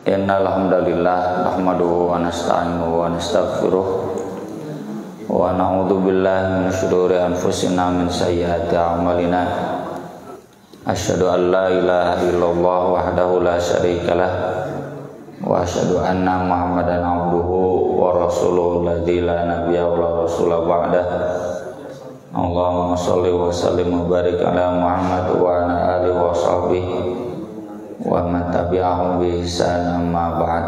Innal hamdalillah nahmaduhu wa nasta'inuhu wa nastaghfiruh wa na'udzu billahi min shururi anfusina min sayyiati a'malina. Asyhadu an la ilaha illallah wahdahu la syarikalah wa asyhadu anna Muhammadan abduhu wa rasuluhu alladzi la nabiyya wa la rasula ba'dah. Allahumma shalli wa sallim wa barik ala Muhammad wa ala alihi wa sahbihi wa man tabi'ahum bi ihsan amma ba'd.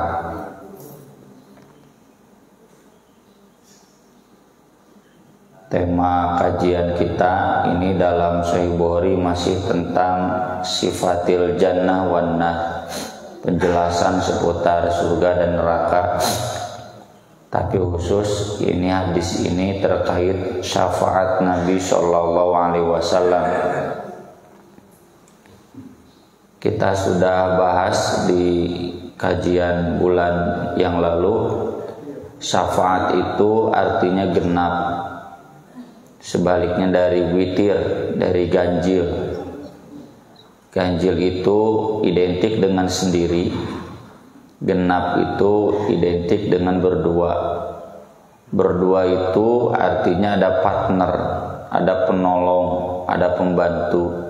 Tema kajian kita ini dalam Sahih Bukhari masih tentang sifatil jannah wan nar, penjelasan seputar surga dan neraka. Tapi khusus ini hadis ini terkait syafaat Nabi Shallallahu Alaihi Wasallam. Kita sudah bahas di kajian bulan yang lalu, syafaat itu artinya genap. Sebaliknya dari witir, dari ganjil. Ganjil itu identik dengan sendiri, genap itu identik dengan berdua. Berdua itu artinya ada partner, ada penolong, ada pembantu.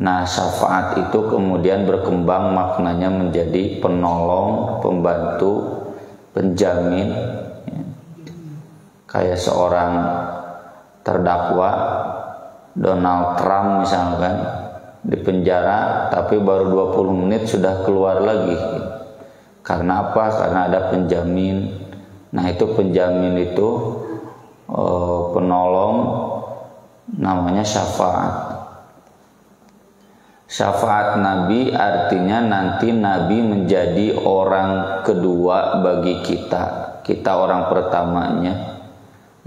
Nah, syafaat itu kemudian berkembang maknanya menjadi penolong, pembantu, penjamin. Kayak seorang terdakwa Donald Trump misalkan di penjara, tapi baru 20 menit sudah keluar lagi. Karena apa? Karena ada penjamin. Nah, itu penjamin itu penolong, namanya syafaat. Syafaat Nabi artinya nanti Nabi menjadi orang kedua bagi kita. Kita orang pertamanya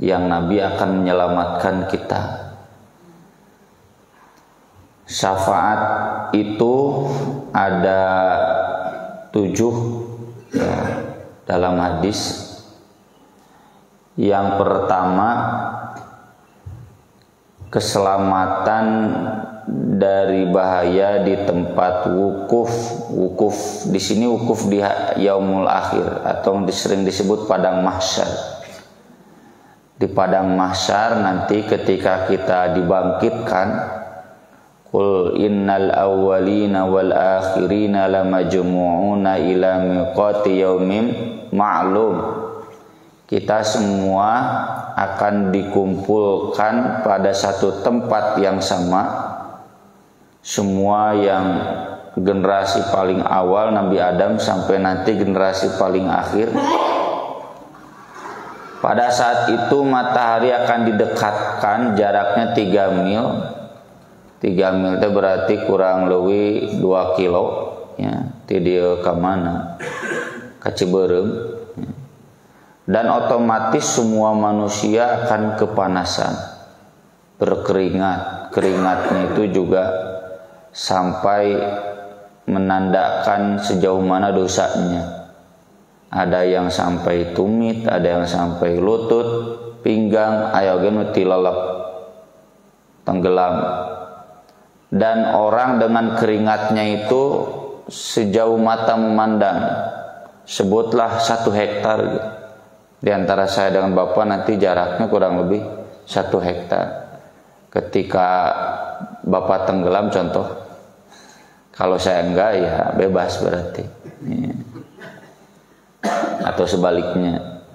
yang Nabi akan menyelamatkan kita. Syafaat itu ada 7 ya, dalam hadis. Yang pertama, keselamatan dari bahaya di tempat wukuf. Wukuf di sini wukuf di yaumul akhir atau sering disebut padang mahsyar. Di padang mahsyar nanti ketika kita dibangkitkan, qul innal awwalina wal akhirina lamajmu'una ila miqati yaumin ma'lum. Kita semua akan dikumpulkan pada satu tempat yang sama. Semua yang generasi paling awal Nabi Adam sampai nanti generasi paling akhir. Pada saat itu matahari akan didekatkan, jaraknya 3 mil. 3 mil itu berarti kurang lebih 2 kilo ya. Ti dieu ka mana? Ka Ciberem. Ya. Dan otomatis semua manusia akan kepanasan, berkeringat. Keringatnya itu juga sampai menandakan sejauh mana dosanya. Ada yang sampai tumit, ada yang sampai lutut, pinggang, ayogen tilalap, tenggelam. Dan orang dengan keringatnya itu sejauh mata memandang, sebutlah 1 hektar. Di antara saya dengan Bapak nanti jaraknya kurang lebih 1 hektar. Ketika Bapak tenggelam contoh, kalau saya enggak ya bebas berarti ya. Atau sebaliknya.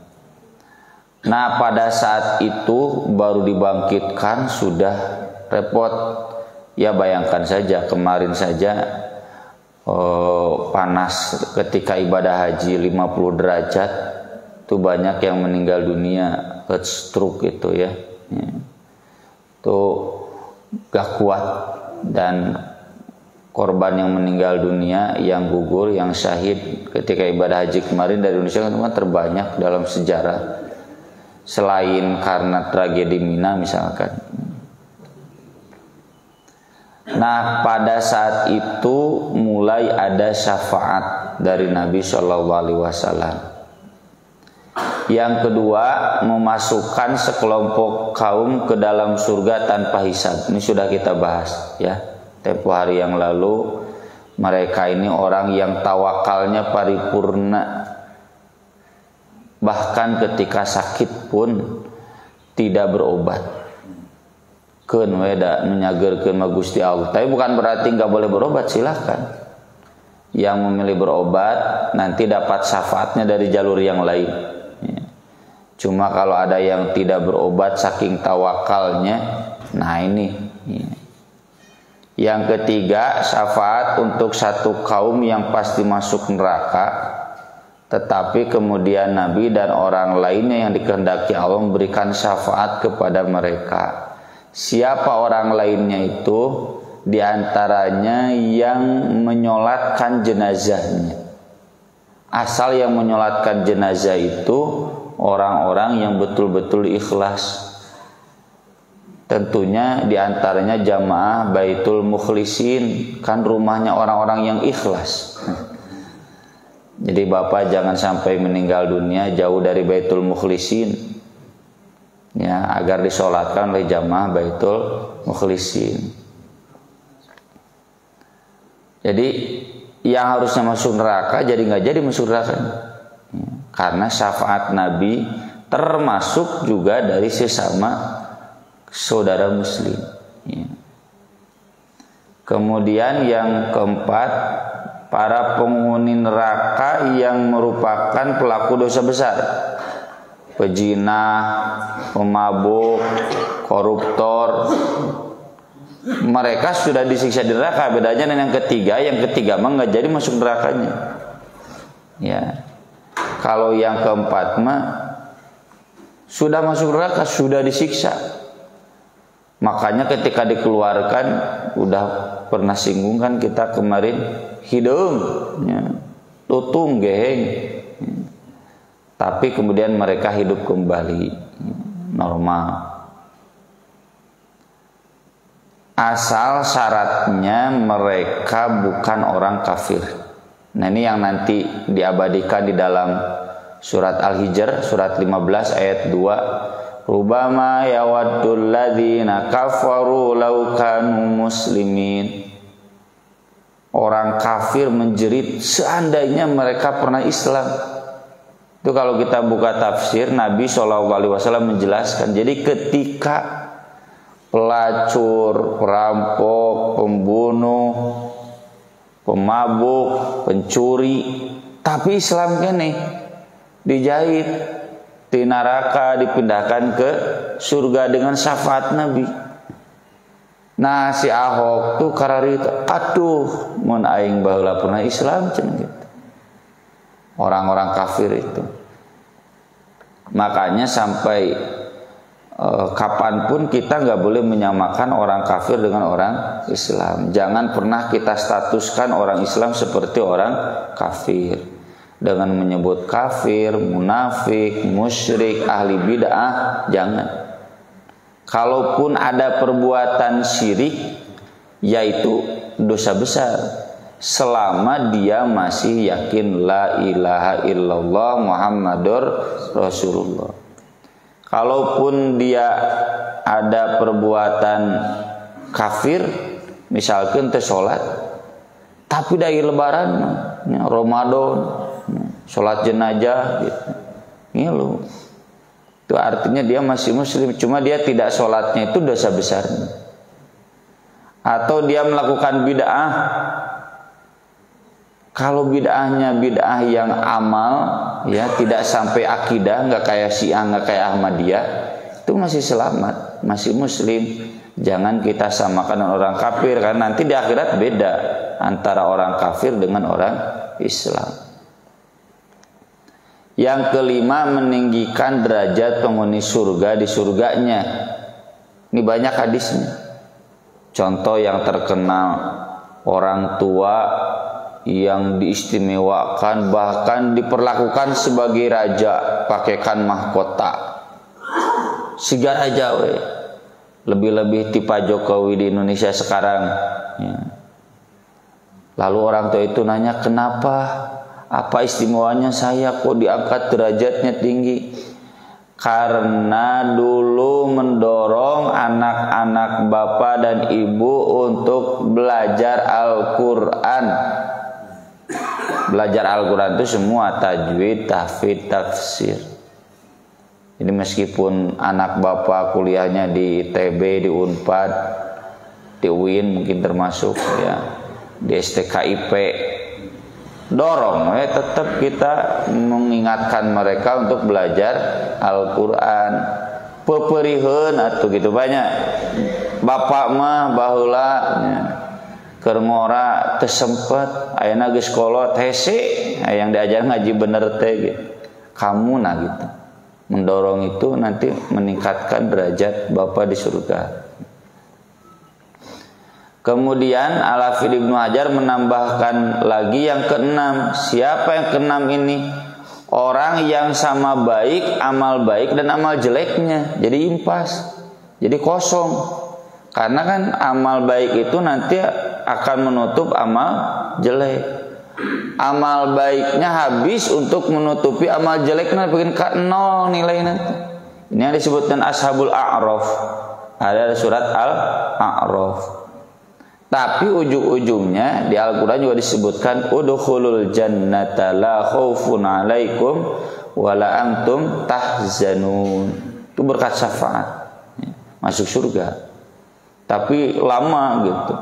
Nah, pada saat itu baru dibangkitkan sudah repot. Ya bayangkan saja kemarin saja panas ketika ibadah haji 50 derajat itu banyak yang meninggal dunia, heat stroke itu ya. Itu gak kuat. Dan korban yang meninggal dunia, yang gugur, yang syahid ketika ibadah haji kemarin dari Indonesia kan terbanyak dalam sejarah, selain karena tragedi Mina misalkan. Nah, pada saat itu mulai ada syafaat dari Nabi Shallallahu Alaihi Wasallam. Yang kedua, memasukkan sekelompok kaum ke dalam surga tanpa hisab. Ini sudah kita bahas ya tempo hari yang lalu, Mereka ini orang yang tawakalnya paripurna. Bahkan ketika sakit pun tidak berobat. Keun weda menyagerkeun mah Gusti Allah. Tapi bukan berarti nggak boleh berobat, silahkan. Yang memilih berobat nanti dapat syafaatnya dari jalur yang lain. Cuma kalau ada yang tidak berobat saking tawakalnya, nah ini. Yang ketiga, syafaat untuk satu kaum yang pasti masuk neraka, tetapi kemudian Nabi dan orang lainnya yang dikehendaki Allah memberikan syafaat kepada mereka. Siapa orang lainnya itu? Di antaranya yang menyolatkan jenazahnya. Asal yang menyolatkan jenazah itu orang-orang yang betul-betul ikhlas. Tentunya di antaranya jamaah Baitul Mukhlisin, kan rumahnya orang-orang yang ikhlas. Jadi Bapak jangan sampai meninggal dunia jauh dari Baitul Mukhlisin, ya, agar disolatkan oleh jamaah Baitul Mukhlisin. Jadi yang harusnya masuk neraka jadi nggak jadi masuk neraka, ya, karena syafaat Nabi termasuk juga dari sesama saudara Muslim. Ya. Kemudian yang keempat, para penghuni neraka yang merupakan pelaku dosa besar, pejinah, pemabuk, koruptor. Mereka sudah disiksa di neraka. Bedanya dengan yang ketiga mah nggak jadi masuk nerakanya. Ya, kalau yang keempat mah sudah masuk neraka, sudah disiksa. Makanya ketika dikeluarkan, udah pernah singgung kan kita kemarin, hidung, ya, tutung, geheng. Ya. Tapi kemudian mereka hidup kembali, ya, normal. Asal syaratnya mereka bukan orang kafir. Nah ini yang nanti diabadikan di dalam surat Al-Hijr, surat 15 ayat 2. Rubama yawaddul ladzina kafaru law kanu muslimin. Orang kafir menjerit seandainya mereka pernah Islam. Itu kalau kita buka tafsir, Nabi SAW menjelaskan. Jadi ketika pelacur, perampok, pembunuh, pemabuk, pencuri, tapi Islam kene dijahit di neraka, dipindahkan ke surga dengan syafaat Nabi. Nah si Ahok tuh kararita, aduh mun aing baheula pernah Islam cenah gitu. Orang-orang kafir itu. Makanya sampai kapanpun kita nggak boleh menyamakan orang kafir dengan orang Islam. Jangan pernah kita statuskan orang Islam seperti orang kafir dengan menyebut kafir, munafik, musyrik, ahli bid'ah. Jangan. Kalaupun ada perbuatan syirik, yaitu dosa besar, selama dia masih yakin la ilaha illallah Muhammadur Rasulullah. Kalaupun dia ada perbuatan kafir, misalkan teu salat, tapi dari lebaran, Ramadan, salat jenazah gitu. Ngilu. Itu artinya dia masih muslim, cuma dia tidak salatnya itu dosa besar. Atau dia melakukan bid'ah. Kalau bid'ahnya bid'ah yang amal, ya tidak sampai akidah, nggak kayak Syiah, nggak kayak Ahmadiyah, itu masih selamat, masih muslim. Jangan kita samakan dengan orang kafir, karena nanti di akhirat beda antara orang kafir dengan orang Islam. Yang kelima, meninggikan derajat penghuni surga di surganya. Ini banyak hadisnya. Contoh yang terkenal, orang tua yang diistimewakan, bahkan diperlakukan sebagai raja, pakaikan mahkota. Siga raja we. Lebih-lebih tipe Jokowi di Indonesia sekarang, ya. Lalu orang tua itu nanya, kenapa? Apa istimewanya saya kok diangkat derajatnya tinggi? karena dulu mendorong anak-anak bapak dan ibu untuk belajar Al-Quran. Belajar Al-Quran itu semua tajwid, tahfidz, tafsir. Jadi meskipun anak bapak kuliahnya di ITB, di Unpad, di UIN mungkin termasuk ya, di STKIP, dorong ya, tetap kita mengingatkan mereka untuk belajar Al-Quran. Peperiheun atuh gitu banyak bapak mah baheula ya, keur ngora teu sempet ayeuna geus kolot hese yang diajar ngaji bener teh gitu. Kamu nah gitu mendorong itu nanti meningkatkan derajat bapak di surga. Kemudian Al-Hafidz Ibnu Hajar menambahkan lagi yang keenam. Siapa yang keenam ini? Orang yang sama baik, amal baik dan amal jeleknya. Jadi impas, jadi kosong. Karena kan amal baik itu nanti akan menutup amal jelek. Amal baiknya habis untuk menutupi amal jeleknya, bikin nol nilai nanti. Ini yang disebutkan Ashabul A'raf. Ada surat Al-A'raf. Tapi ujung-ujungnya di Al-Quran juga disebutkan udkhulul jannata la khaufun alaikum wala antum tahzanun. Itu berkat syafaat ya, masuk surga. Tapi lama gitu.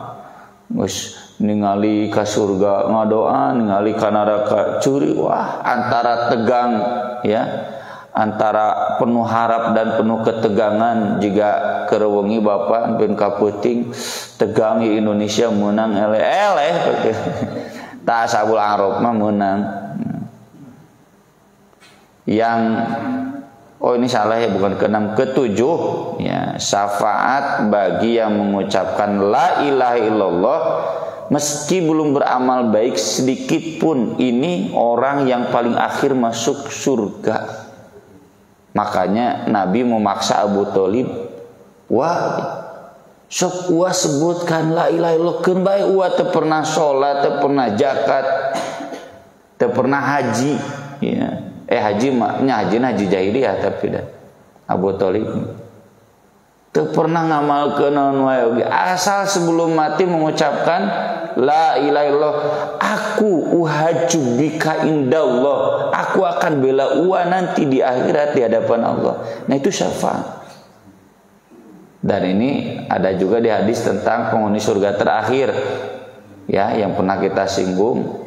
Gus ningali ka surga ngadoa, ningali ka neraka curi. Wah, antara tegang ya, antara penuh harap dan penuh ketegangan. Jika kerewengi bapak ben kaputing tegang Indonesia menang eleh-eleh ta Ashabul A'raf mah menang. Yang ini salah ya, bukan keenam, ketujuh ya, syafaat bagi yang mengucapkan la ilaha illallah meski belum beramal baik sedikit pun. Ini orang yang paling akhir masuk surga. Makanya Nabi memaksa Abu Thalib, wah sok uah sebutkan la ilaha illallah keun bae uah teu pernah salat, teu pernah zakat, teu pernah haji ya. Haji mah nya haji jahiliyah tapi dah Abu Thalib teu pernah ngamalkeun naon wae, asal sebelum mati mengucapkan la ilaha illallah, aku uhaju bika indallah, aku akan bela uah nanti di akhirat di hadapan Allah. Nah itu syafaat. Dan ini ada juga di hadis tentang penghuni surga terakhir ya, yang pernah kita singgung.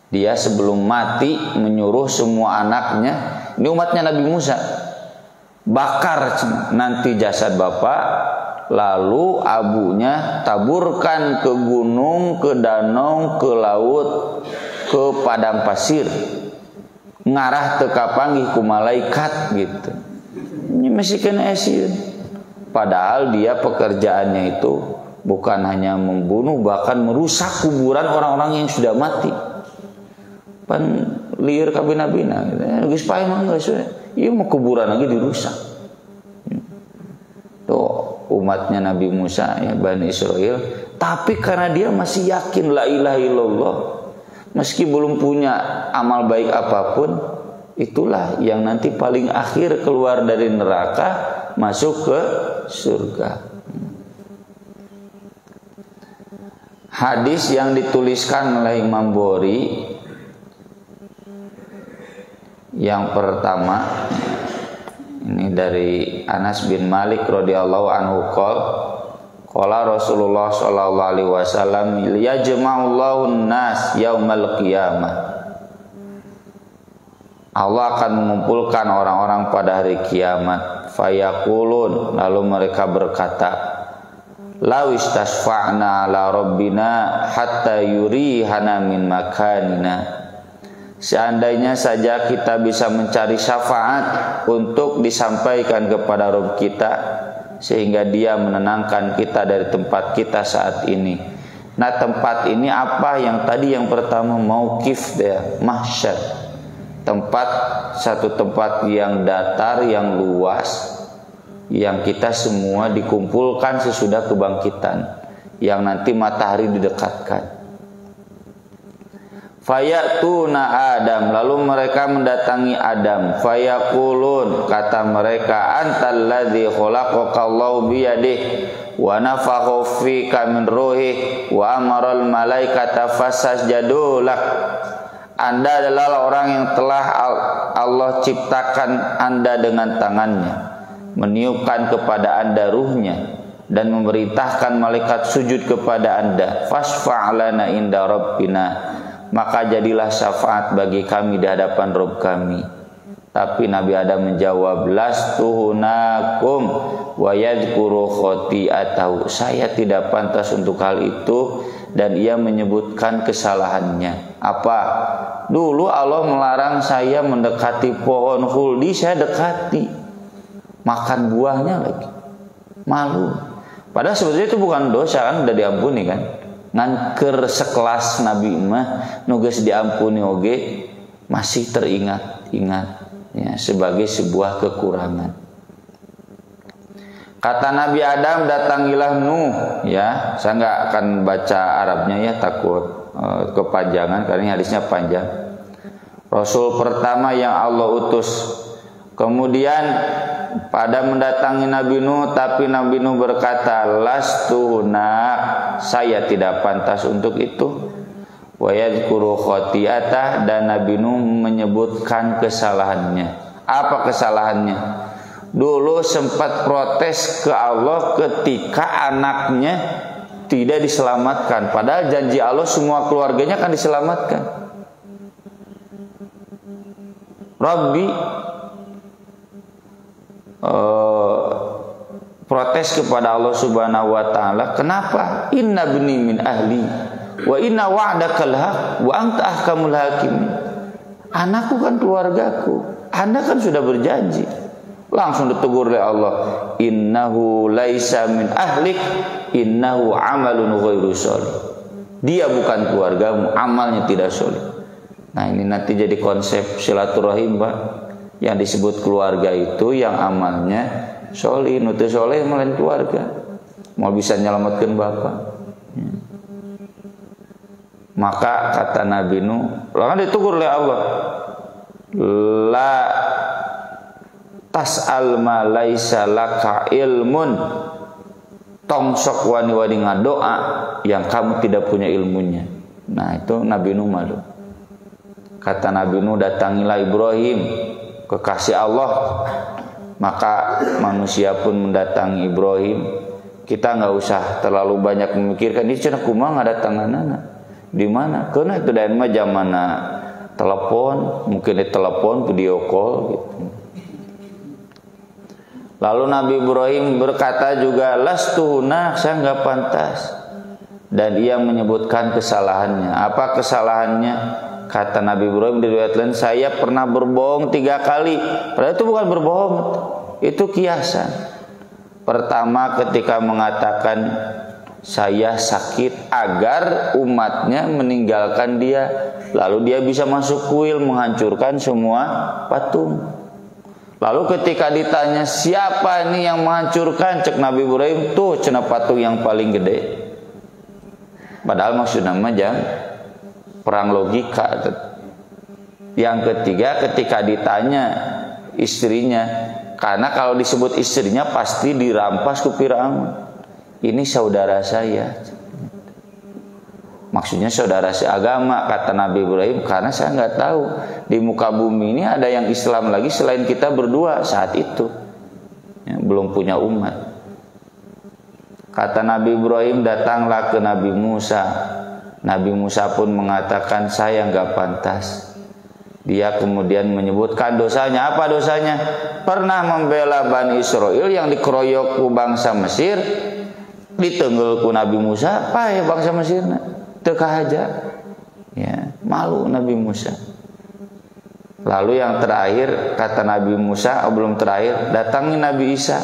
Dia sebelum mati menyuruh semua anaknya, ini umatnya Nabi Musa, bakar nanti jasad bapak, lalu abunya taburkan ke gunung, ke danau, ke laut, ke padang pasir, ngarah teka panggih ku malaikat gitu. Ini masih kena esir. Padahal dia pekerjaannya itu bukan hanya membunuh, bahkan merusak kuburan orang-orang yang sudah mati. Pan liar kabina-bina gitu. Geus pae mah geus we. Ieu mah kuburan lagi dirusak. Tuh umatnya Nabi Musa ya, Bani Israel, tapi karena dia masih yakin la ilaha illallah, meski belum punya amal baik apapun, itulah yang nanti paling akhir keluar dari neraka masuk ke surga. Hadis yang dituliskan oleh Imam Bukhari yang pertama ini dari Anas bin Malik radhiyallahu anhu qala Rasulullah sallallahu alaihi wasallam yajma'ullahu an-nas yaumal qiyamah. Allah akan mengumpulkan orang-orang pada hari kiamat. Fayaqulun, lalu mereka berkata, law istasfa'na ala rabbina hatta yurihana min makanina. Seandainya saja kita bisa mencari syafaat untuk disampaikan kepada Rabb kita, sehingga dia menenangkan kita dari tempat kita saat ini. Nah tempat ini apa? Yang tadi yang pertama mauqif dia, mahsyar, tempat, satu tempat yang datar, yang luas, yang kita semua dikumpulkan sesudah kebangkitan, yang nanti matahari didekatkan. Fayatuna Adam, lalu mereka mendatangi Adam. Fayaqulun, kata mereka, antal ladzi khalaqakallahu biyadihi wa nafakha fika min ruhi wa amaral malaikata fasajadu lak. Anda adalah orang yang telah Allah ciptakan Anda dengan tangannya, meniupkan kepada Anda ruhnya, dan memerintahkan malaikat sujud kepada Anda. Fasfa'lana inda rabbina, maka jadilah syafaat bagi kami di hadapan Rabb kami. Tapi Nabi Adam menjawab, lastuhunakum wa yadhkuru khoti'atahu, saya tidak pantas untuk hal itu, dan ia menyebutkan kesalahannya. Apa? Dulu Allah melarang saya mendekati pohon khuldi, saya dekati, makan buahnya lagi, malu. Padahal sebetulnya itu bukan dosa, kan udah diampuni kan. Nganker sekelas Nabi mah nugas diampuni oge masih teringat-ingat ya, sebagai sebuah kekurangan. Kata Nabi Adam, datangilah Nuh ya. Saya nggak akan baca Arabnya ya, takut kepanjangan karena hadisnya panjang. Rasul pertama yang Allah utus. Kemudian pada mendatangi Nabi Nuh, tapi Nabi Nuh berkata, lastuhuna, saya tidak pantas untuk itu. Wa yadhkuru khoti'atah, dan Nabi Nuh menyebutkan kesalahannya. Apa kesalahannya? Dulu sempat protes ke Allah ketika anaknya tidak diselamatkan. Padahal janji Allah semua keluarganya akan diselamatkan. Rabbi protes kepada Allah Subhanahu wa taala, kenapa? Inna bni min ahli wa inna wa'dakal haq wa anta ahkamul hakimin. Anakku kan keluargaku, Anda kan sudah berjanji. Langsung ditegur oleh Allah, innahu laisa min ahlik, innahu amalun ghairu sholih. Dia bukan keluargamu, amalnya tidak sholih. Nah, ini nanti jadi konsep silaturahim, Pak. Yang disebut keluarga itu yang amalnya sholih, nutu sholih melain keluarga. Mau bisa nyelamatkan bapak. Maka kata Nabi Nuh, lalu ditegur oleh Allah, la tas'al ma laisa laka ilmun, tong sok wani-wani ngadoa yang kamu tidak punya ilmunya. Nah, itu Nabi Nuh malu. Kata Nabi Nuh, datangilah Ibrahim, kekasih Allah. Maka manusia pun mendatangi Ibrahim. Kita nggak usah terlalu banyak memikirkan ini cenah kumaha ngadatanganana di mana, karena itu dan mah zamana telepon, mungkin di telepon video call gitu. Lalu Nabi Ibrahim berkata juga, lastuhuna, saya nggak pantas. Dan ia menyebutkan kesalahannya. Apa kesalahannya? Kata Nabi Ibrahim di riwayat lain, saya pernah berbohong 3 kali. Padahal itu bukan berbohong, itu kiasan. Pertama ketika mengatakan saya sakit agar umatnya meninggalkan dia, lalu dia bisa masuk kuil menghancurkan semua patung. Lalu ketika ditanya siapa ini yang menghancurkan, cek Nabi Ibrahim, tuh cenah patung yang paling gede. Padahal maksudnya macam perang logika. Yang ketiga ketika ditanya istrinya, karena kalau disebut istrinya pasti dirampas ke Firaun. Ini saudara saya. Maksudnya saudara seagama, kata Nabi Ibrahim, karena saya nggak tahu di muka bumi ini ada yang Islam lagi selain kita berdua saat itu, ya, belum punya umat. Kata Nabi Ibrahim, datanglah ke Nabi Musa. Nabi Musa pun mengatakan saya nggak pantas. Dia kemudian menyebutkan dosanya. Apa dosanya? Pernah membela Bani Israel yang dikeroyok ku bangsa Mesir, ditenggel ku Nabi Musa, apa ya bangsa Mesir teka aja, ya, malu Nabi Musa. Lalu yang terakhir kata Nabi Musa, belum terakhir, datangi Nabi Isa.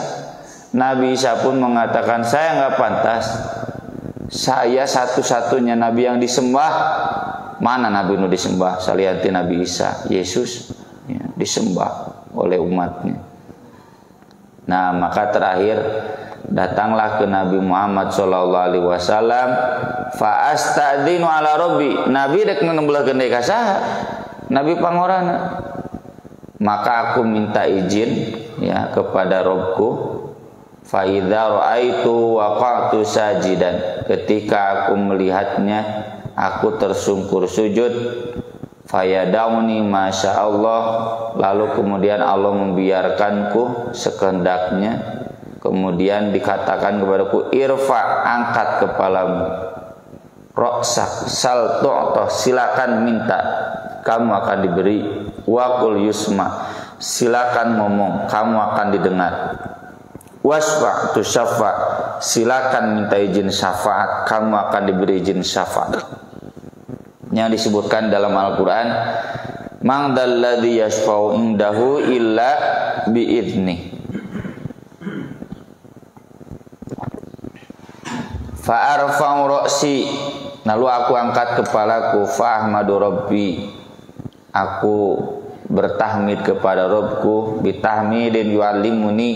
Nabi Isa pun mengatakan saya nggak pantas. Saya satu-satunya Nabi yang disembah. Mana Nabi Nuh disembah? Salianti Nabi Isa, Yesus, ya, disembah oleh umatnya. Nah, maka terakhir datanglah ke Nabi Muhammad sallallahu alaihi wasallam fa astadzinu ala rabbi. Nabi dek nembelahkeun deui ka saha? Nabi pangorana. Maka aku minta izin ya kepada Rabbku. Fa idza raaitu waqa'tu sajidan. Ketika aku melihatnya, aku tersungkur sujud. Fayadauni masyaallah. Lalu kemudian Allah membiarkanku sekehendaknya. Kemudian dikatakan kepadaku, irfa, angkat kepalamu. Roksak, sal tu'toh, silakan minta, kamu akan diberi. Wakul yusma, silakan ngomong, kamu akan didengar. Wasfa tu syafa, silakan minta izin syafaat, kamu akan diberi izin syafaat. Yang disebutkan dalam Al-Quran, mang dalladzi yashfa'u indahu illa biidnih. Fa'arfa'u ra'si, lalu aku angkat kepalaku. Fa'ahmadu rabbi, aku bertahmid kepada Rabbku. Bitahmidin yu'allimuni,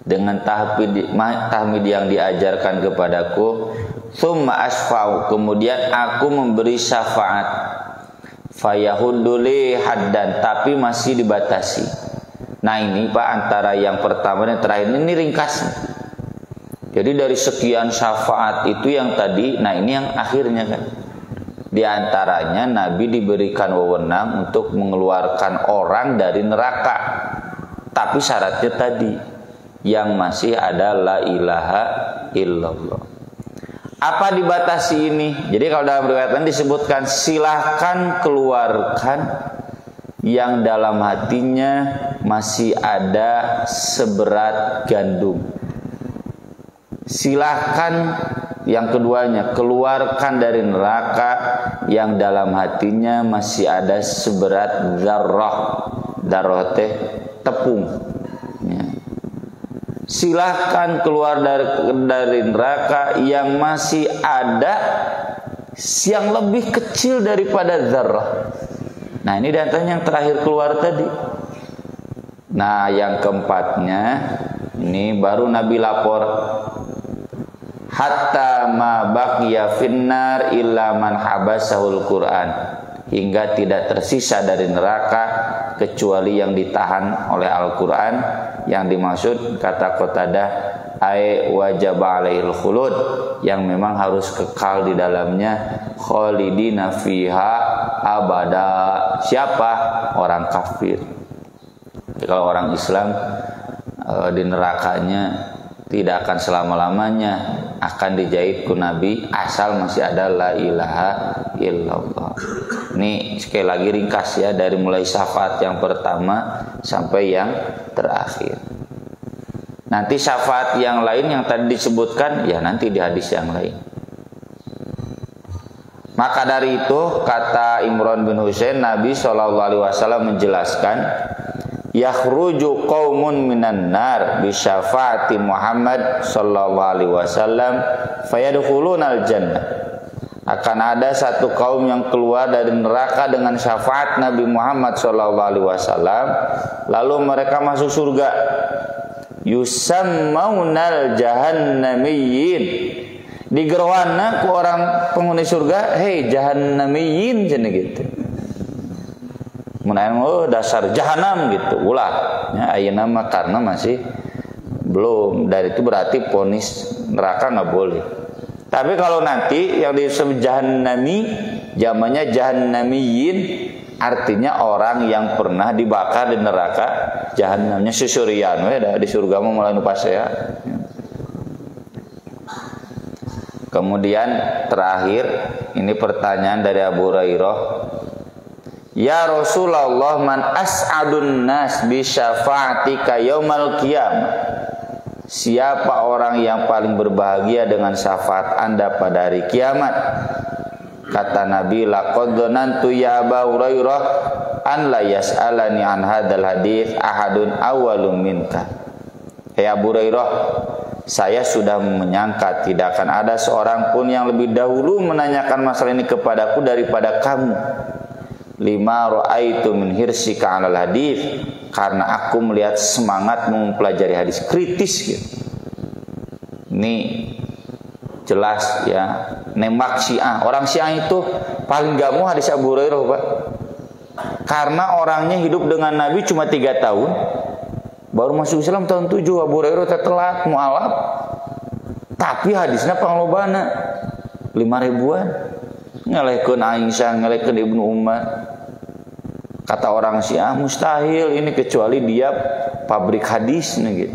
dengan tahmid yang diajarkan kepadaku. Tsumma asfa'u, kemudian aku memberi syafaat. Fayahuduli haddan, tapi masih dibatasi. Nah ini Pak, antara yang pertama dan terakhir ini ringkasnya. Jadi dari sekian syafaat itu yang tadi, nah ini yang akhirnya kan. Di antaranya Nabi diberikan wewenang untuk mengeluarkan orang dari neraka. Tapi syaratnya tadi, yang masih ada la ilaha illallah. Apa dibatasi ini? Jadi kalau dalam riwayat disebutkan, silahkan keluarkan yang dalam hatinya masih ada seberat gandum. Silahkan yang keduanya, keluarkan dari neraka yang dalam hatinya masih ada seberat dzarrah. Dzarrah teh tepung ya. Silahkan keluar dari neraka yang masih ada yang lebih kecil daripada dzarrah. Nah ini datanya yang terakhir keluar tadi. Nah yang keempatnya ini baru Nabi lapor, hatta ma baqiya finnar illa man habasahul Quran, hingga tidak tersisa dari neraka kecuali yang ditahan oleh Al-Quran. Yang dimaksud kata Qatadah ai wajaba alaihil khulud, yang memang harus kekal di dalamnya, khalidina fiha abada. Siapa? Orang kafir. Jadi kalau orang Islam di nerakanya tidak akan selama-lamanya, akan dijahit ku Nabi asal masih ada la ilaha illallah. Ini sekali lagi ringkas ya, dari mulai syafaat yang pertama sampai yang terakhir. Nanti syafaat yang lain yang tadi disebutkan ya nanti di hadis yang lain. Maka dari itu kata Imran bin Husain, Nabi SAW menjelaskan, yakhruju qaumun minan nar bi syafaati Muhammad sallallahu alaihi wasallam fayadkhulunal jannah. Akan ada satu kaum yang keluar dari neraka dengan syafaat Nabi Muhammad sallallahu alaihi wasallam, lalu mereka masuk surga. Yusammaunal jahannamiyyin, digerwana ku orang penghuni surga, hei jahannamiyyin cenah gitu. Munahan dasar jahanam gitu ulah ya, ayeuna mah karena masih belum, dari itu berarti vonis neraka nggak boleh. Tapi kalau nanti yang disebut jahannami, zamannya jahannamiyin, artinya orang yang pernah dibakar di neraka jahanamnya susurian we da di surga mah mulai nu pasea. Kemudian terakhir ini pertanyaan dari Abu Hurairah, ya Rasulullah, man as'adun nas bi syafa'atika yaumal qiyamah, siapa orang yang paling berbahagia dengan syafaat Anda pada hari kiamat? Kata Nabi, laqad dhanantu ya Abu Hurairah an la yas'alani an hadzal hadits ahadun awwalum minka. Hei Abu Hurairah, saya sudah menyangka tidak akan ada seorang pun yang lebih dahulu menanyakan masalah ini kepadaku daripada kamu. Lima ra'aitu min hirsika 'alal hadits, karena aku melihat semangatmu mempelajari hadis, kritis gitu. Ini jelas ya, nembak Syiah. Orang Syiah itu paling gak mau hadis Abu Hurairah, Pak. Karena orangnya hidup dengan Nabi cuma 3 tahun, baru masuk Islam tahun 7. Abu Hurairah telat mualaf, tapi hadisnya panglobana 5.000-an. Ngelehkeun Aisyah, ngelehkeun Ibnu Umar. Kata orang Syiah, mustahil ini kecuali dia pabrik hadis gitu.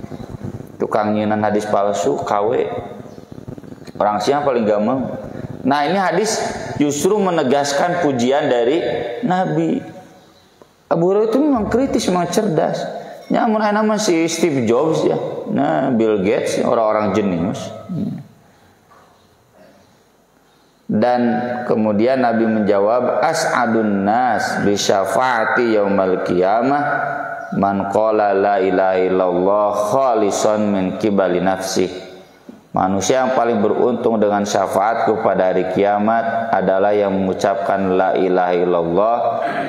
Tukang nyinan hadis palsu, KW. Orang Syiah paling gak mau. Nah, ini hadis justru menegaskan pujian dari Nabi. Abu Hurairah itu memang kritis, memang cerdas. Nyamun nama si Steve Jobs ya. Nah, Bill Gates, orang-orang jenius. Dan kemudian Nabi menjawab, as'adun nas bi syafaati yaumal qiyamah man qala la ilaha illallah khalisan min qibali nafsi. Manusia yang paling beruntung dengan syafaatku pada hari kiamat adalah yang mengucapkan la ilaha illallah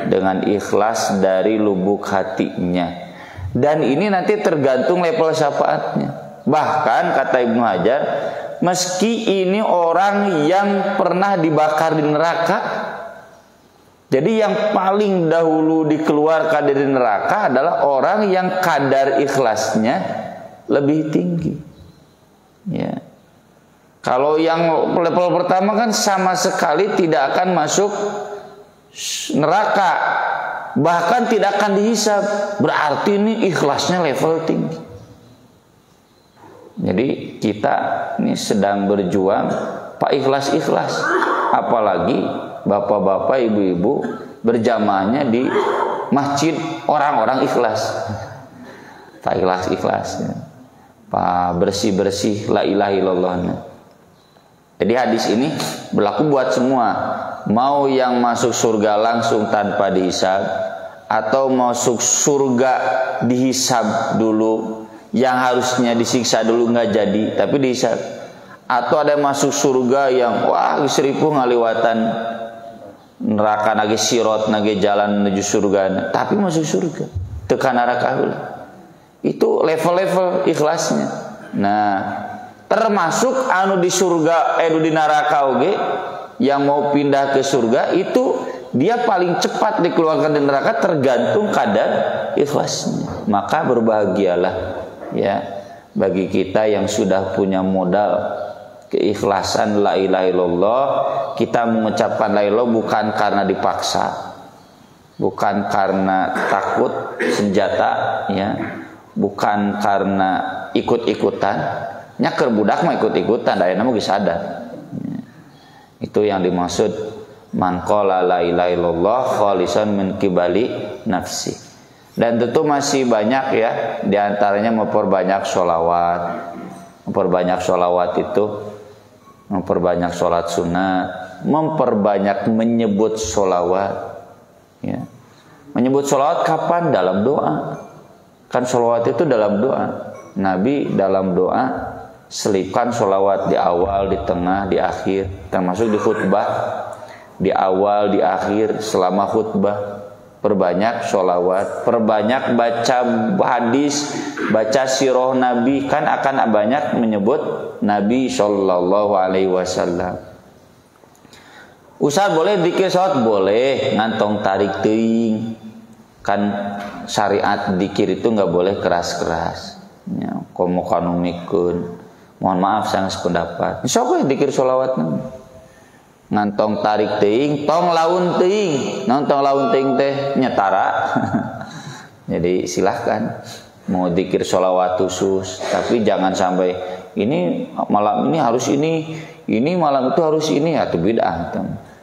dengan ikhlas dari lubuk hatinya. Dan ini nanti tergantung level syafaatnya. Bahkan kata Ibnu Hajar, meski ini orang yang pernah dibakar di neraka, jadi yang paling dahulu dikeluarkan dari neraka adalah orang yang kadar ikhlasnya lebih tinggi. Ya. Kalau yang level pertama kan sama sekali tidak akan masuk neraka, bahkan tidak akan dihisab. Berarti ini ikhlasnya level tinggi. Jadi kita ini sedang berjuang, Pak, ikhlas-ikhlas. Apalagi bapak-bapak, ibu-ibu berjamaahnya di masjid orang-orang ikhlas. Pak, ikhlas-ikhlas. Pak, bersih-bersih la ilaha illallah. Jadi hadis ini berlaku buat semua. Mau yang masuk surga langsung tanpa dihisab, atau masuk surga dihisab dulu, yang harusnya disiksa dulu nggak jadi tapi dihisab, atau ada masuk surga yang wah seribu ngaliwatan neraka nage sirot nage jalan menuju surga tapi masuk surga tekan neraka. Itu level-level ikhlasnya. Nah, termasuk anu di surga di neraka oge yang mau pindah ke surga itu dia paling cepat dikeluarkan dari neraka tergantung kadar ikhlasnya. Maka berbahagialah ya bagi kita yang sudah punya modal keikhlasan la ilaha illallah. Kita mengucapkan la ilaha bukan karena dipaksa, bukan karena takut senjata ya, bukan karena ikut-ikutan. Nyaker budak mah ikut-ikutan, dayana mah geus sadar. Itu yang dimaksud man qala la ilaha illallah khalisan min qibali nafsi. Dan tentu masih banyak ya, diantaranya memperbanyak sholawat. Memperbanyak sholawat itu memperbanyak sholat sunnah, memperbanyak menyebut sholawat ya. Menyebut sholawat kapan? Dalam doa. Kan sholawat itu dalam doa. Nabi dalam doa selipkan sholawat di awal, di tengah, di akhir. Termasuk di khutbah, di awal, di akhir, selama khutbah. Perbanyak sholawat, perbanyak baca hadis, baca sirah Nabi, kan akan banyak menyebut Nabi Shallallahu Alaihi Wasallam. Ustaz boleh dzikir sholawat? Boleh, ngantong tarik teuing. Kan syariat dzikir itu nggak boleh keras-keras. Ya, komo kanu mikun. Mohon maaf saya sependapat. Sok dzikir sholawat ngantong tarik teuing, tong laun teuing. Nonton laun teuing teh nyetara. Jadi silahkan mau dzikir sholawat khusus, tapi jangan sampai ini malam ini harus ini malam itu harus ini, atau bid'ah.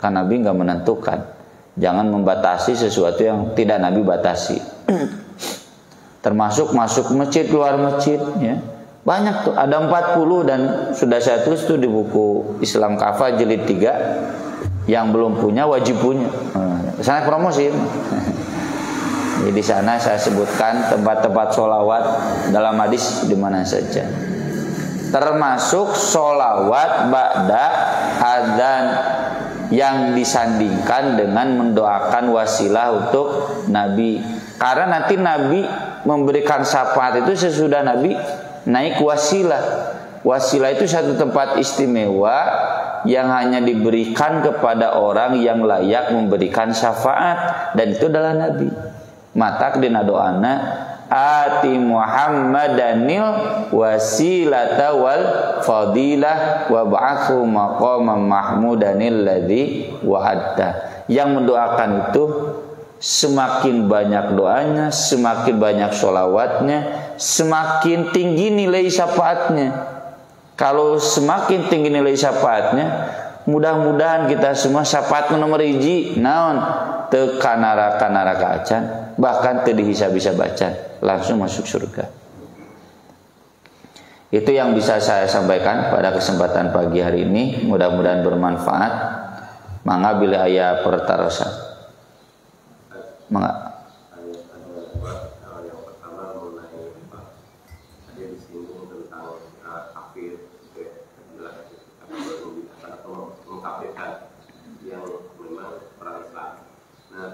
Kan Nabi nggak menentukan. Jangan membatasi sesuatu yang tidak Nabi batasi. Termasuk masuk masjid, keluar masjid ya. Banyak tuh, ada 40 dan sudah saya tulis tuh di buku Islam Kafa jilid 3. Yang belum punya wajib punya. Sana promosi. Jadi sana saya sebutkan tempat-tempat sholawat dalam hadis di mana saja. Termasuk sholawat ba'da adzan yang disandingkan dengan mendoakan wasilah untuk Nabi. Karena nanti Nabi memberikan syafaat itu sesudah Nabi naik wasilah. Wasilah itu satu tempat istimewa yang hanya diberikan kepada orang yang layak memberikan syafaat, dan itu adalah Nabi. Matak dina doana ati Muhammadanil wasilata wal fadilah wa ba'athu maqaman mahmudanil ladzi wa'adta. Yang mendoakan itu semakin banyak doanya, semakin banyak sholawatnya, semakin tinggi nilai syafaatnya. Kalau semakin tinggi nilai syafaatnya, mudah-mudahan kita semua syafaat nomor 1 naon teu kana neraka acan, bahkan teu bisa baca, langsung masuk surga. Itu yang bisa saya sampaikan pada kesempatan pagi hari ini, mudah-mudahan bermanfaat. Mangga bila aya pertarosan. Mangga.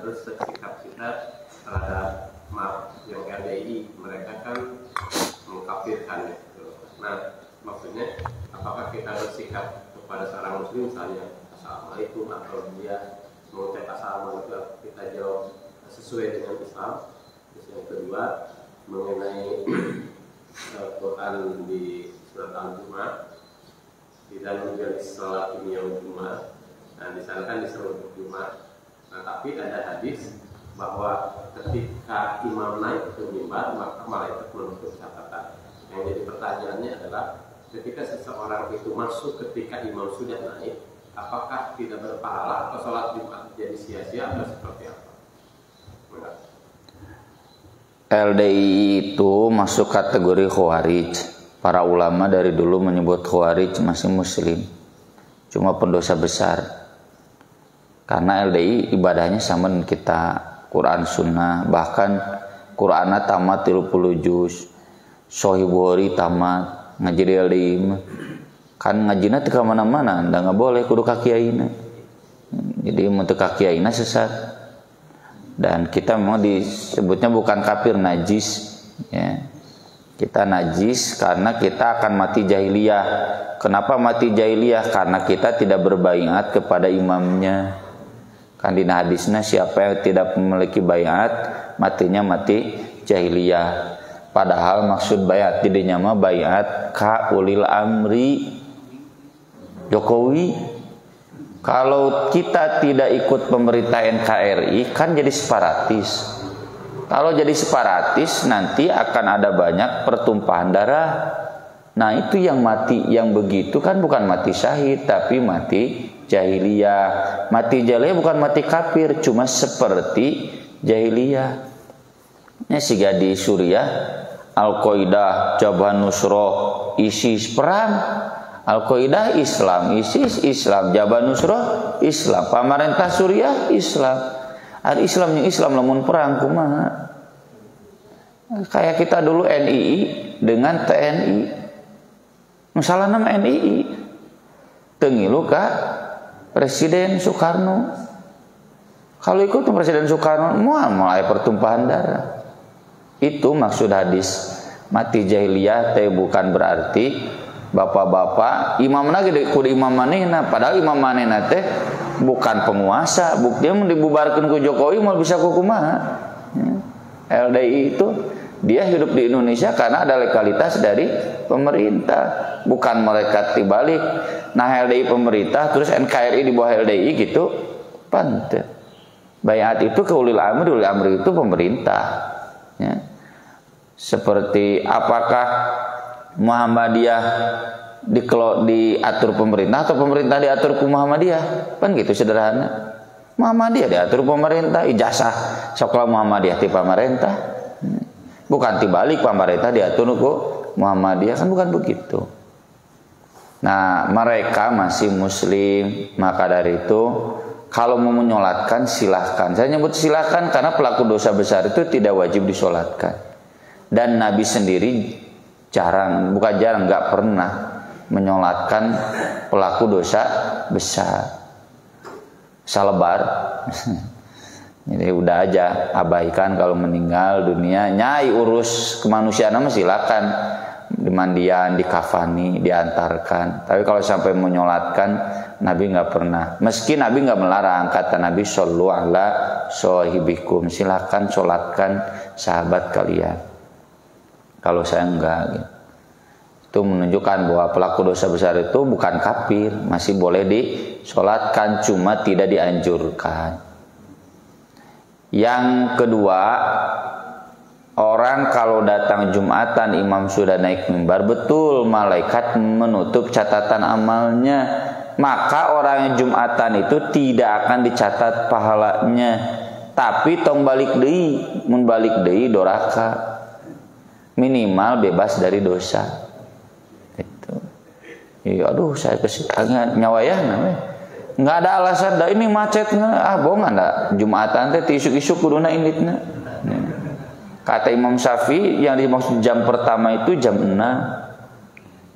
Terus sikap kita terhadap yang LDI, mereka kan mengkafirkan gitu. Nah, maksudnya apakah kita bersikap kepada seorang muslim misalnya assalamualaikum, atau dia mengucap assalamualaikum kita jawab sesuai dengan Islam. Terus yang kedua mengenai Quran di surat Al-Jumu'ah, di dalam jenis salat yaumul Jumu'ah. Nah, di sana kan disuruh Jumat. Nah, tapi ada hadis bahwa ketika imam naik ke mimbar, maka malaikat menutup catatan. Yang jadi pertanyaannya adalah, ketika seseorang itu masuk ketika imam sudah naik, apakah tidak berpahala atau sholat Jumat jadi sia-sia atau seperti apa? Enggak. LDI itu masuk kategori Khawarij. Para ulama dari dulu menyebut Khawarij masih muslim, cuma pendosa besar. Karena LDI ibadahnya sama dengan kita, Quran Sunnah, bahkan Qurannya tamat 30 juz, Sahih Bukhari tamat, ngaji di LDI kan ngajina teu ka mana-mana, da nggak boleh kudu ka kiaina. Jadi mun teu ka kiaina sesat. Dan kita memang disebutnya bukan kafir, najis, ya. Kita najis karena kita akan mati jahiliyah. Kenapa mati jahiliyah? Karena kita tidak berbaiat kepada imamnya. Kan di hadisnya siapa yang tidak memiliki baiat, matinya mati jahiliyah. Padahal maksud baiat didinya mah baiat ka ulil amri Jokowi. Kalau kita tidak ikut pemerintah NKRI kan jadi separatis. Kalau jadi separatis nanti akan ada banyak pertumpahan darah. Nah itu yang mati yang begitu kan bukan mati syahid tapi mati jahiliyah. Mati jahiliyah bukan mati kafir, cuma seperti jahiliyah. Ini siga di Suriah, Al-Qaeda, Jabhat Nusrah, ISIS perang. Al-Qaeda Islam, ISIS Islam, Jabhat Nusrah Islam, pemerintah Suriah Islam. Ada Islamnya Islam lamun perang kumaha. Kayak kita dulu NII dengan TNI. Masalah nama NII tengilu ka Presiden Soekarno. Kalau ikut Presiden Soekarno mulai pertumpahan darah. Itu maksud hadis. Mati jahiliyah teh bukan berarti bapak-bapak imam lagi kudu imam manehna, padahal imam manehna teh bukan penguasa. Buktinya mau dibubarkan ku Jokowi mau bisa kumaha. LDI itu dia hidup di Indonesia karena ada legalitas dari pemerintah, bukan mereka dibalik. Nah LDI pemerintah terus NKRI di bawah LDI gitu, pantes. Baiat itu ke ulil amri itu pemerintah. Ya. Seperti apakah Muhammadiyah diatur pemerintah atau pemerintah diatur ke Muhammadiyah? Kan gitu sederhana. Muhammadiyah diatur pemerintah, ijazah sekolah Muhammadiyah di pemerintah. Bukan dibalik pemerintah diatur ke Muhammadiyah, kan bukan begitu. Nah, mereka masih muslim, maka dari itu kalau mau menyolatkan silahkan. Saya nyebut silahkan karena pelaku dosa besar itu tidak wajib disolatkan. Dan Nabi sendiri bukan jarang, nggak pernah menyolatkan pelaku dosa besar. Salebar. Jadi udah aja abaikan kalau meninggal dunia. Nyai urus kemanusiaan mah silakan. dimandian, dikafani, diantarkan. Tapi kalau sampai menyolatkan, Nabi nggak pernah. Meski Nabi nggak melarang, kata Nabi shollu ala sahibikum, silakan sholatkan sahabat kalian. Kalau saya enggak, gitu. Itu menunjukkan bahwa pelaku dosa besar itu bukan kafir, masih boleh disolatkan, cuma tidak dianjurkan. Yang kedua, orang kalau datang Jumatan imam sudah naik mimbar, betul malaikat menutup catatan amalnya, maka orang yang Jumatan itu tidak akan dicatat pahalanya, tapi tong balik deui, mun balik deui doraka, minimal bebas dari dosa. Itu. Ya, aduh saya kesiangan nyawayahna we. Nggak ada alasan dah ini macetnya, bohong anda Jumatan teh isuk-isuk kuduna inditna. Kata Imam Syafi'i yang dimaksud jam pertama itu jam 6,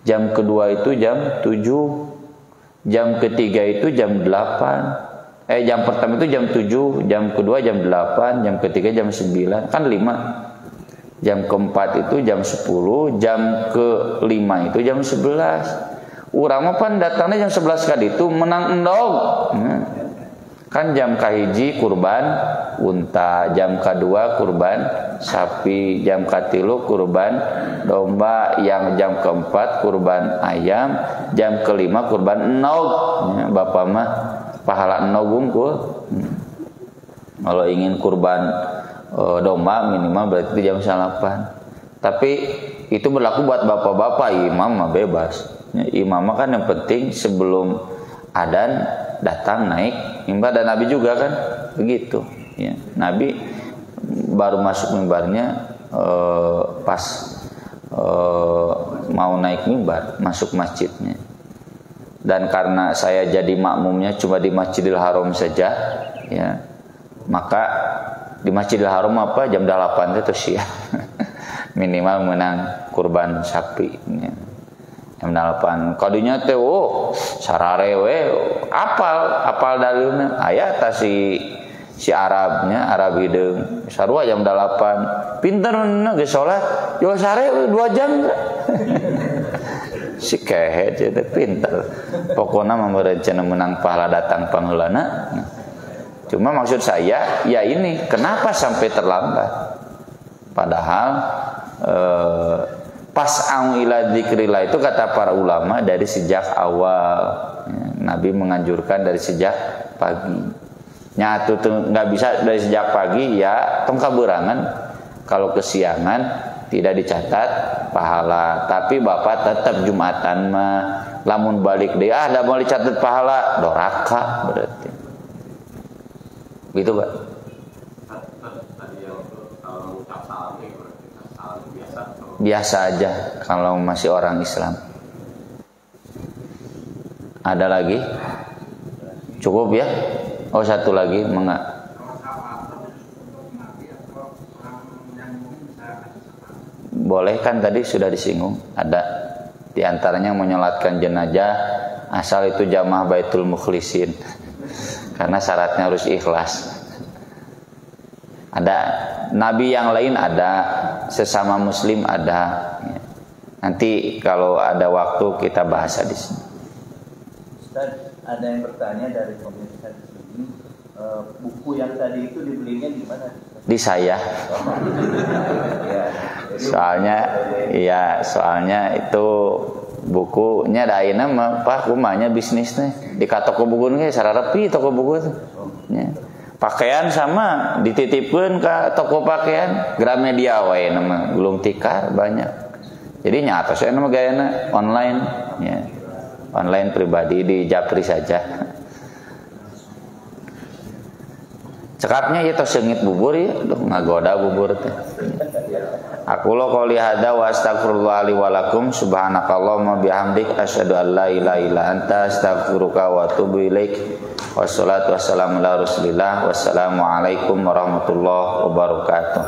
jam kedua itu jam 7, jam ketiga itu jam 8. Jam pertama itu jam 7, jam kedua jam 8, jam ketiga jam 9, kan 5. Jam keempat itu jam 10, jam kelima itu jam 11. Urang mah pan datangnya jam 11 kali itu menang endog. Kan jam kahiji kurban unta, jam kedua kurban sapi, jam katilu kurban domba, yang jam keempat kurban ayam, jam kelima kurban enog. Bapak mah pahala enog unggul. Kalau ingin kurban domba minimal berarti jam 8. Tapi itu berlaku buat bapak-bapak, imam mah bebas. Imam mah kan yang penting sebelum adzan datang naik mimbar, dan Nabi juga kan begitu ya. Nabi baru masuk mimbarnya pas mau naik mimbar, masuk masjidnya. Dan karena saya jadi makmumnya cuma di Masjidil Haram saja ya, maka di Masjidil Haram apa jam 8 itu siap minimal menang kurban sapi ya. Jam 8 kadunya teh sarare we apal dalilna aya ta si Arabnya, Arab hideung sarua jam 8 pinter geus salat yo sare 2 jam si kehe teh pinter pokona merencana menang pahala datang panheulana. Cuma maksud saya ya ini kenapa sampai terlambat, padahal pas'au ila dzikrillah itu kata para ulama dari sejak awal ya, Nabi menganjurkan dari sejak pagi. Nyatu nggak bisa dari sejak pagi ya tong kaberangan, kalau kesiangan tidak dicatat pahala. Tapi bapak tetap Jumatan mah lamun balik deh dah mau dicatat pahala doraka berarti gitu Pak. Biasa aja kalau masih orang Islam. Ada lagi? Cukup ya? Oh satu lagi boleh kan tadi sudah disinggung. Ada di antaranya menyolatkan jenazah asal itu jamaah Baitul Mukhlisin karena syaratnya harus ikhlas. Ada nabi yang lain, ada sesama muslim ada. Nanti kalau ada waktu kita bahas di sini. Ustaz, ada yang bertanya dari pemirsa di sini, buku yang tadi itu dibelinya di mana? Di saya. Soalnya itu bukunya da ayeuna mah Pak kumanya bisnisnya di toko buku ge sararepi toko buku teh. Ya. Pakaian sama dititipkeun ke toko pakaian Gramedia wae nama gulung tikar banyak. Jadi nyata saya nama gayana online ya. Online pribadi di Japri saja. Cekapnya itu sengit bubur ya, ngagoda bubur teh. Aku lo qouli hada wa astaghfirullah li wa lakum subhanakallahumma bihamdik asyhadu an la ilaha illa anta astaghfiruka wa atubu ilaik. Wassalatu wassalamu ala rasulillah. Wassalamualaikum warahmatullahi wabarakatuh.